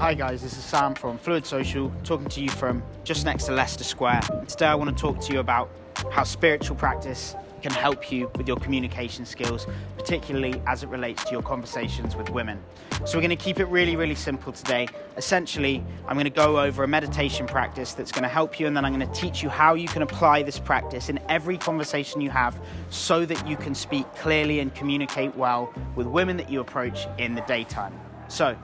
Hi guys, this is Sam from Fluid Social, talking to you from just next to Leicester Square. Today I want to talk to you about how spiritual practice can help you with your communication skills, particularly as it relates to your conversations with women. So we're going to keep it really simple today. Essentially, I'm going to go over a meditation practice that's going to help you, and then I'm going to teach you how you can apply this practice in every conversation you have so that you can speak clearly and communicate well with women that you approach in the daytime. So,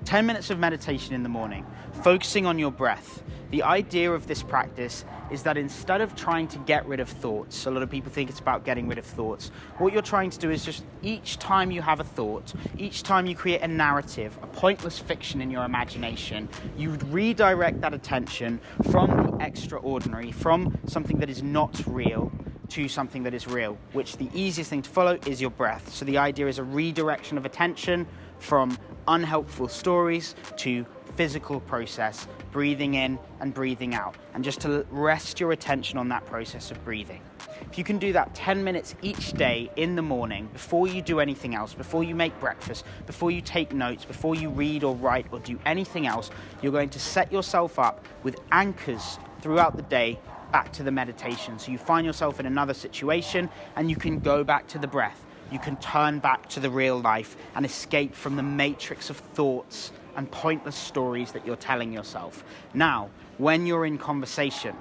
10 minutes of meditation in the morning, focusing on your breath. The idea of this practice is that instead of trying to get rid of thoughts, a lot of people think it's about getting rid of thoughts. What you're trying to do is just each time you have a thought, each time you create a narrative, a pointless fiction in your imagination, you redirect that attention from the extraordinary, from something that is not real, to something that is real, which the easiest thing to follow is your breath. So the idea is a redirection of attention from unhelpful stories to physical process, breathing in and breathing out, and just to rest your attention on that process of breathing. If you can do that 10 minutes each day in the morning, before you do anything else, before you make breakfast, before you take notes, before you read or write or do anything else, you're going to set yourself up with anchors throughout the day back to the meditation. So you find yourself in another situation and you can go back to the breath. You can turn back to the real life and escape from the matrix of thoughts and pointless stories that you're telling yourself. Now, when you're in conversation,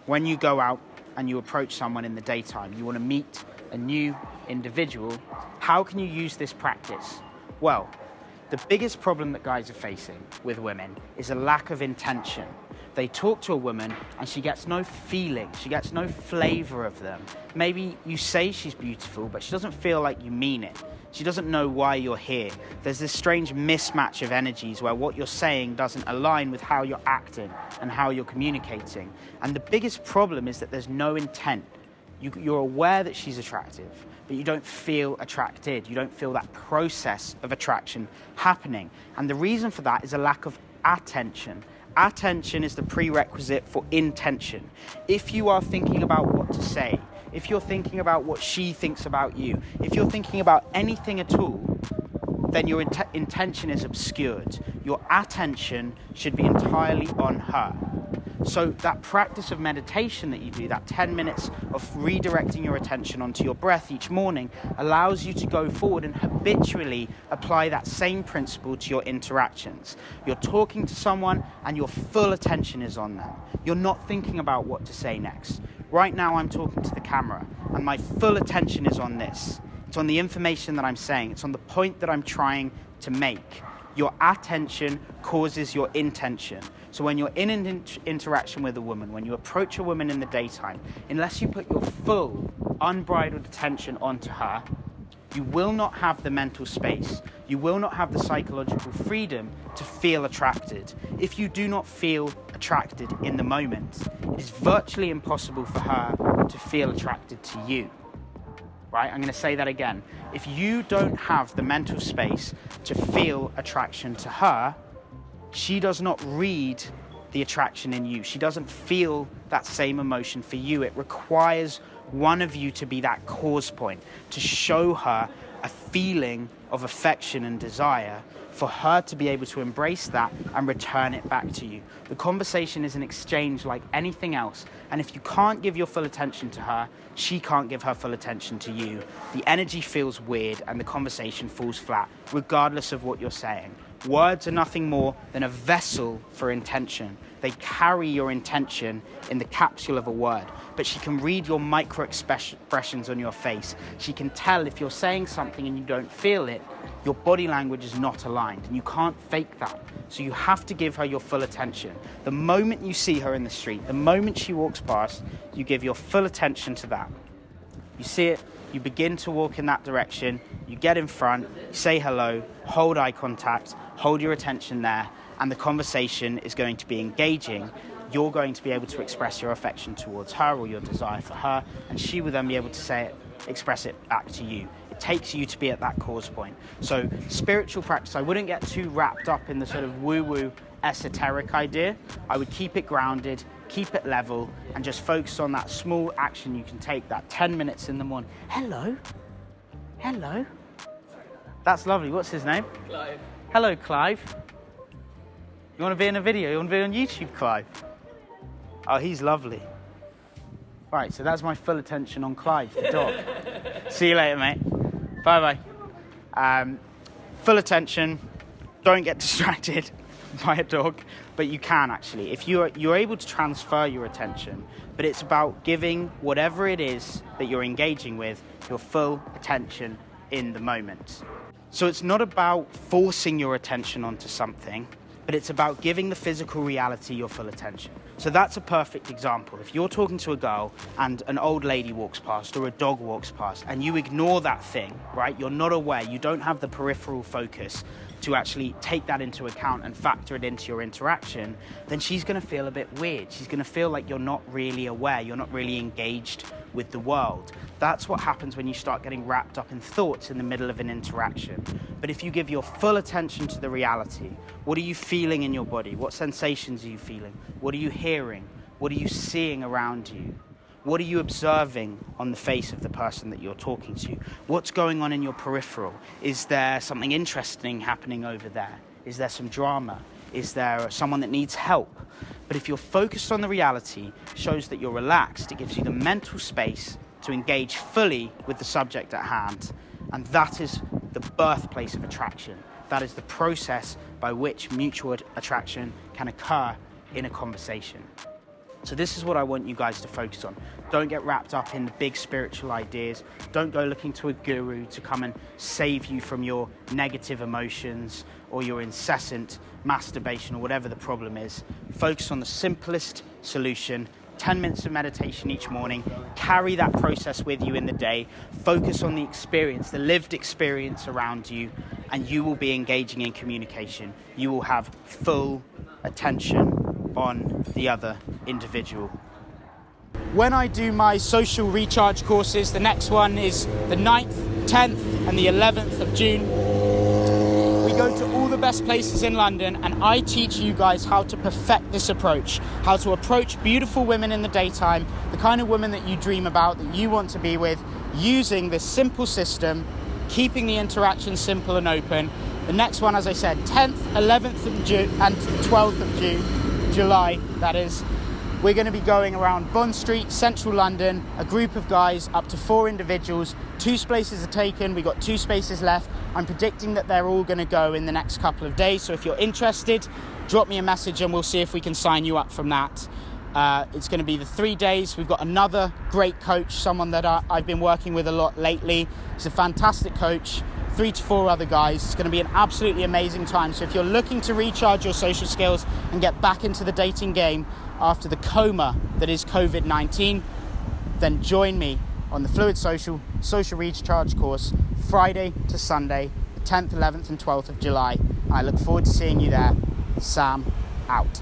when you go out and you approach someone in the daytime, you want to meet a new individual, how can you use this practice? Well, the biggest problem that guys are facing with women is a lack of intention. They talk to a woman and she gets no feeling, she gets no flavor of them. Maybe you say she's beautiful, but she doesn't feel like you mean it. She doesn't know why you're here. There's this strange mismatch of energies where what you're saying doesn't align with how you're acting and how you're communicating. And the biggest problem is that there's no intent. You're aware that she's attractive, but you don't feel attracted. You don't feel that process of attraction happening. And the reason for that is a lack of attention. Attention is the prerequisite for intention. If you are thinking about what to say, if you're thinking about what she thinks about you, if you're thinking about anything at all, then your intention is obscured. Your attention should be entirely on her. So that practice of meditation that you do, that 10 minutes of redirecting your attention onto your breath each morning, allows you to go forward and habitually apply that same principle to your interactions. You're talking to someone and your full attention is on them. You're not thinking about what to say next. Right now I'm talking to the camera and my full attention is on this. It's on the information that I'm saying. It's on the point that I'm trying to make. Your attention causes your intention. So when you're in an interaction with a woman, when you approach a woman in the daytime, unless you put your full, unbridled attention onto her, you will not have the mental space. You will not have the psychological freedom to feel attracted. If you do not feel attracted in the moment, it is virtually impossible for her to feel attracted to you. Right? I'm going to say that again. If you don't have the mental space to feel attraction to her, she does not read the attraction in you. She doesn't feel that same emotion for you. It requires one of you to be that cause point, to show her a feeling of affection and desire, for her to be able to embrace that and return it back to you. The conversation is an exchange like anything else, and if you can't give your full attention to her, she can't give her full attention to you. The energy feels weird and the conversation falls flat, regardless of what you're saying. Words are nothing more than a vessel for intention. They carry your intention in the capsule of a word, but she can read your micro expressions on your face. She can tell if you're saying something and you don't feel it, your body language is not aligned, and you can't fake that. So you have to give her your full attention. The moment you see her in the street, the moment she walks past, you give your full attention to that. You see it, you begin to walk in that direction, you get in front, you say hello, hold eye contact, hold your attention there, and the conversation is going to be engaging. You're going to be able to express your affection towards her or your desire for her, and she will then be able to express it back to you. It takes you to be at that cause point. So spiritual practice, I wouldn't get too wrapped up in the sort of woo-woo esoteric idea. I would keep it grounded, keep it level, and just focus on that small action you can take, that 10 minutes in the morning. Hello. Hello. That's lovely. What's his name? Clive. Hello, Clive. You want to be in a video? You want to be on YouTube, Clive? Oh, he's lovely. Right, so that's my full attention on Clive, the dog. See you later, mate. Bye-bye. Full attention. Don't get distracted by a dog, but you can actually. If you're able to transfer your attention, but it's about giving whatever it is that you're engaging with your full attention in the moment. So it's not about forcing your attention onto something, but it's about giving the physical reality your full attention. So that's a perfect example. If you're talking to a girl and an old lady walks past or a dog walks past and you ignore that thing, right? You're not aware, you don't have the peripheral focus to actually take that into account and factor it into your interaction, then she's gonna feel a bit weird. She's gonna feel like you're not really aware, you're not really engaged with the world. That's what happens when you start getting wrapped up in thoughts in the middle of an interaction. But if you give your full attention to the reality, what are you feeling in your body? What sensations are you feeling? What are you hearing? What are you seeing around you? What are you observing on the face of the person that you're talking to? What's going on in your peripheral? Is there something interesting happening over there? Is there some drama? Is there someone that needs help? But if you're focused on the reality, it shows that you're relaxed. It gives you the mental space to engage fully with the subject at hand. And that is the birthplace of attraction. That is the process by which mutual attraction can occur in a conversation. So this is what I want you guys to focus on. Don't get wrapped up in the big spiritual ideas. Don't go looking to a guru to come and save you from your negative emotions or your incessant masturbation or whatever the problem is. Focus on the simplest solution. 10 minutes of meditation each morning. Carry that process with you in the day. Focus on the experience, the lived experience around you, and you will be engaging in communication. You will have full attention on the other individual. When I do my social recharge courses, the next one is the 9th, 10th and the 11th of June. We go to all the best places in London and I teach you guys how to perfect this approach, how to approach beautiful women in the daytime, the kind of women that you dream about, that you want to be with, using this simple system, keeping the interaction simple and open. The next one, as I said, 10th, 11th of June and 12th of July, that is. We're going to be going around Bond Street, central London, a group of guys, up to 4 individuals. 2 spaces are taken, we've got 2 spaces left. I'm predicting that they're all going to go in the next couple of days. So if you're interested, drop me a message and we'll see if we can sign you up from that. It's going to be the 3 days. We've got another great coach, someone that I've been working with a lot lately. He's a fantastic coach. 3 to 4 other guys. It's going to be an absolutely amazing time. So if you're looking to recharge your social skills and get back into the dating game after the coma that is COVID-19, then join me on the Fluid Social Recharge course, Friday to Sunday, the 10th, 11th and 12th of July. I look forward to seeing you there. Sam, out.